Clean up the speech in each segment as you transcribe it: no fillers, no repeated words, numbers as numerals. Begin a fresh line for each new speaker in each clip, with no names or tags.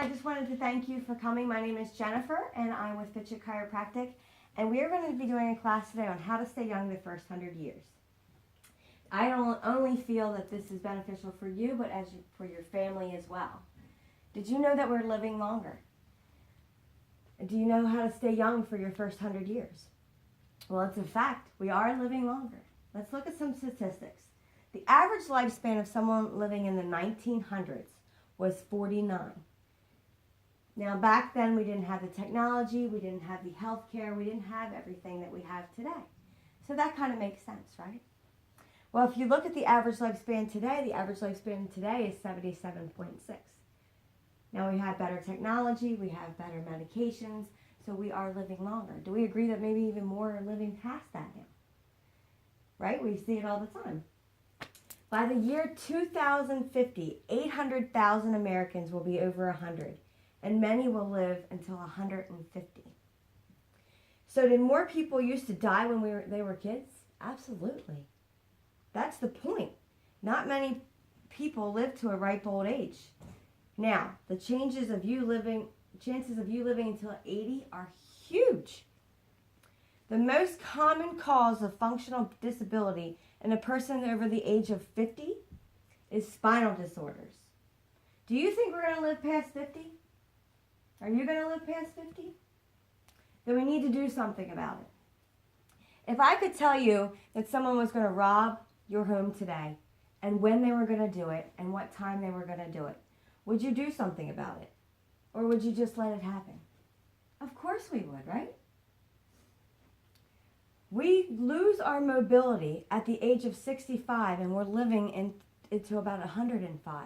I just wanted to thank you for coming. My name is Jennifer, and I'm with Fitchett Chiropractic, and we are going to be doing a class today on how to stay young the first 100 years. I don't only feel that this is beneficial for you, but for your family as well. Did you know that we're living longer? Do you know how to stay young for your first 100 years? Well, it's a fact. We are living longer. Let's look at some statistics. The average lifespan of someone living in the 1900s was 49. Now, back then, we didn't have the technology, we didn't have the health care, we didn't have everything that we have today. So that kind of makes sense, right? Well, if you look at the average lifespan today, the average lifespan today is 77.6. Now, we have better technology, we have better medications, so we are living longer. Do we agree that maybe even more are living past that now? Right? We see it all the time. By the year 2050, 800,000 Americans will be over 100, and many will live until 150. So did more people used to die when they were kids? Absolutely. That's the point. Not many people live to a ripe old age. Now, the chances of you living until 80 are huge. The most common cause of functional disability in a person over the age of 50 is spinal disorders. Do you think we're going to live past 50? Are you going to live past 50? Then we need to do something about it. If I could tell you that someone was going to rob your home today, and when they were going to do it, and what time they were going to do it, would you do something about it? Or would you just let it happen? Of course we would, right? We lose our mobility at the age of 65, and we're living into about 105.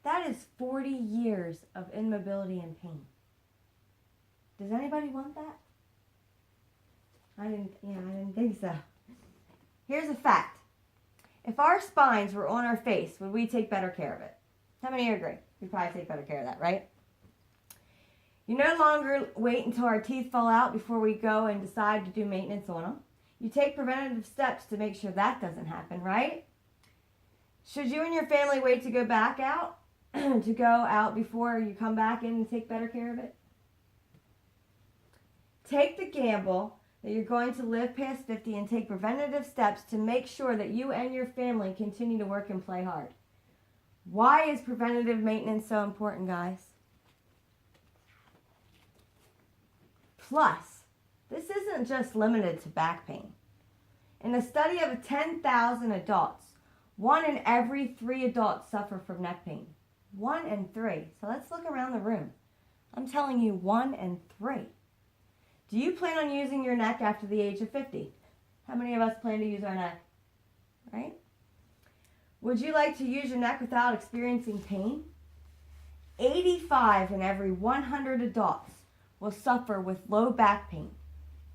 That is 40 years of immobility and pain. Does anybody want that? I didn't think so. Here's a fact. If our spines were on our face, would we take better care of it? How many agree? We'd probably take better care of that, right? You no longer wait until our teeth fall out before we go and decide to do maintenance on them. You take preventative steps to make sure that doesn't happen, right? Should you and your family wait to go back out, to go out before you come back in and take better care of it? Take the gamble that you're going to live past 50 and take preventative steps to make sure that you and your family continue to work and play hard. Why is preventative maintenance so important, guys? Plus, this isn't just limited to back pain. In a study of 10,000 adults, 1 in every 3 adults suffer from neck pain. 1 in 3. So let's look around the room. I'm telling you, 1 in 3. Do you plan on using your neck after the age of 50? How many of us plan to use our neck? Right? Would you like to use your neck without experiencing pain? 85 in every 100 adults will suffer with low back pain,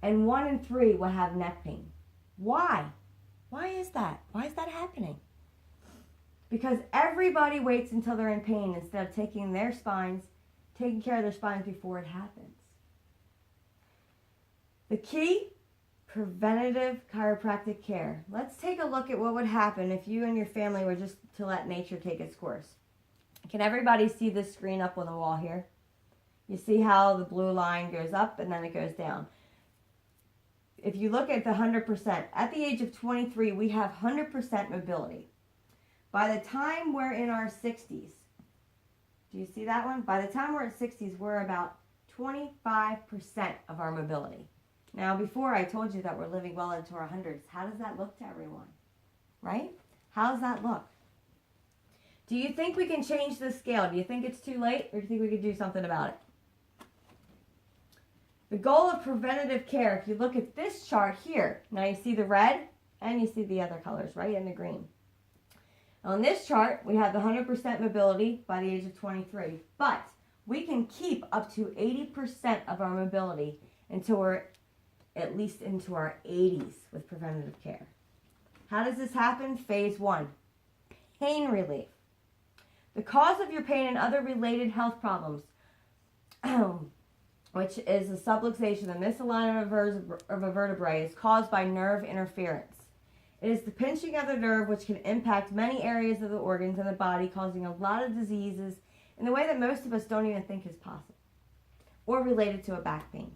and 1 in 3 will have neck pain. Why? Why is that? Why is that happening? Because everybody waits until they're in pain instead of taking care of their spines before it happens. The key, preventative chiropractic care. Let's take a look at what would happen if you and your family were just to let nature take its course. Can everybody see this screen up on the wall here? You see how the blue line goes up and then it goes down. If you look at the 100%, at the age of 23, we have 100% mobility. By the time we're in our 60s, do you see that one? By the time we're at 60s, we're about 25% of our mobility. Now, before I told you that we're living well into our hundreds, how does that look to everyone? Right? How does that look? Do you think we can change this scale? Do you think it's too late, or do you think we could do something about it? The goal of preventative care, if you look at this chart here, now you see the red and you see the other colors, right, and the green. On this chart, we have the 100% mobility by the age of 23, but we can keep up to 80% of our mobility until we're at least into our 80s with preventative care. How does this happen? Phase 1, pain relief. The cause of your pain and other related health problems, which is the subluxation, the misalignment of a vertebrae, is caused by nerve interference. It is the pinching of the nerve which can impact many areas of the organs in the body, causing a lot of diseases in a way that most of us don't even think is possible or related to a back pain.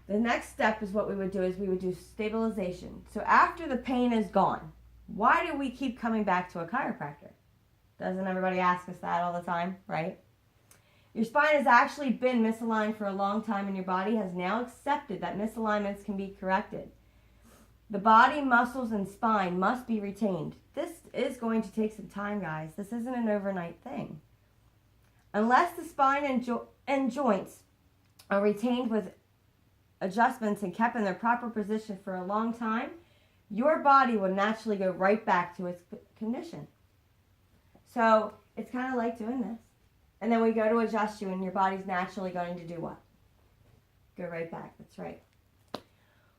The next step is what we would do is we would do stabilization. So after the pain is gone, why do we keep coming back to a chiropractor? Doesn't everybody ask us that all the time, right? Your spine has actually been misaligned for a long time, and your body has now accepted that misalignments can be corrected. The body, muscles, and spine must be retained. This is going to take some time, guys. This isn't an overnight thing. Unless the spine and joints are retained with adjustments and kept in their proper position for a long time, your body will naturally go right back to its condition. So it's kind of like doing this. And then we go to adjust you, and your body's naturally going to do what? Go right back. That's right.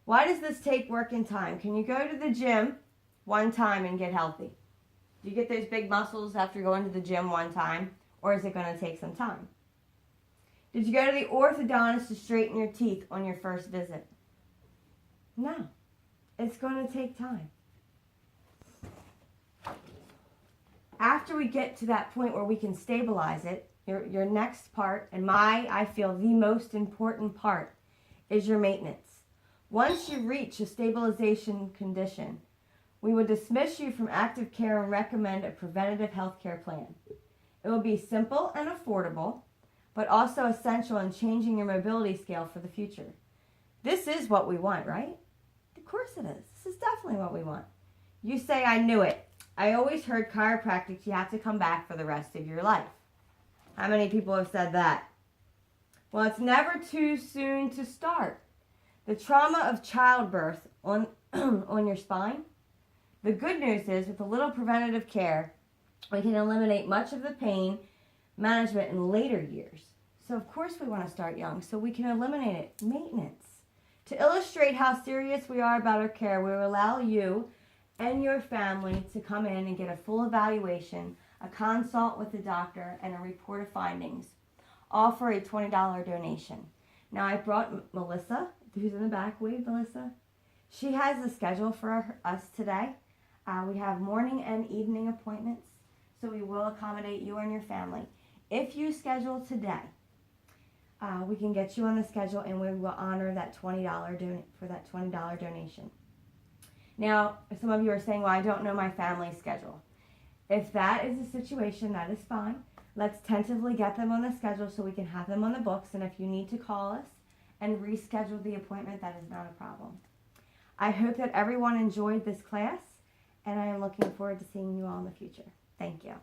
Why does this take work and time? Can you go to the gym one time and get healthy? Do you get those big muscles after going to the gym one time? Or is it going to take some time? Did you go to the orthodontist to straighten your teeth on your first visit? No. It's going to take time. After we get to that point where we can stabilize it, your next part, and I feel the most important part, is your maintenance. Once you reach a stabilization condition, we will dismiss you from active care and recommend a preventative health care plan. It will be simple and affordable, but also essential in changing your mobility scale for the future. This is what we want, right? Of course it is. This is definitely what we want. You say, I knew it. I always heard chiropractic, you have to come back for the rest of your life. How many people have said that? Well, it's never too soon to start. The trauma of childbirth on your spine. The good news is, with a little preventative care, we can eliminate much of the pain management in later years. So of course we want to start young, so we can eliminate it. Maintenance. To illustrate how serious we are about our care, we will allow you and your family to come in and get a full evaluation, a consult with the doctor, and a report of findings, all for a $20 donation. Now I brought Melissa, who's in the back. Wave, Melissa. She has a schedule for us today. We have morning and evening appointments, so we will accommodate you and your family. If you schedule today, we can get you on the schedule, and we will honor that $20 donation. Now, some of you are saying, well, I don't know my family's schedule. If that is the situation, that is fine. Let's tentatively get them on the schedule so we can have them on the books, and if you need to call us and reschedule the appointment, that is not a problem. I hope that everyone enjoyed this class, and I am looking forward to seeing you all in the future. Thank you.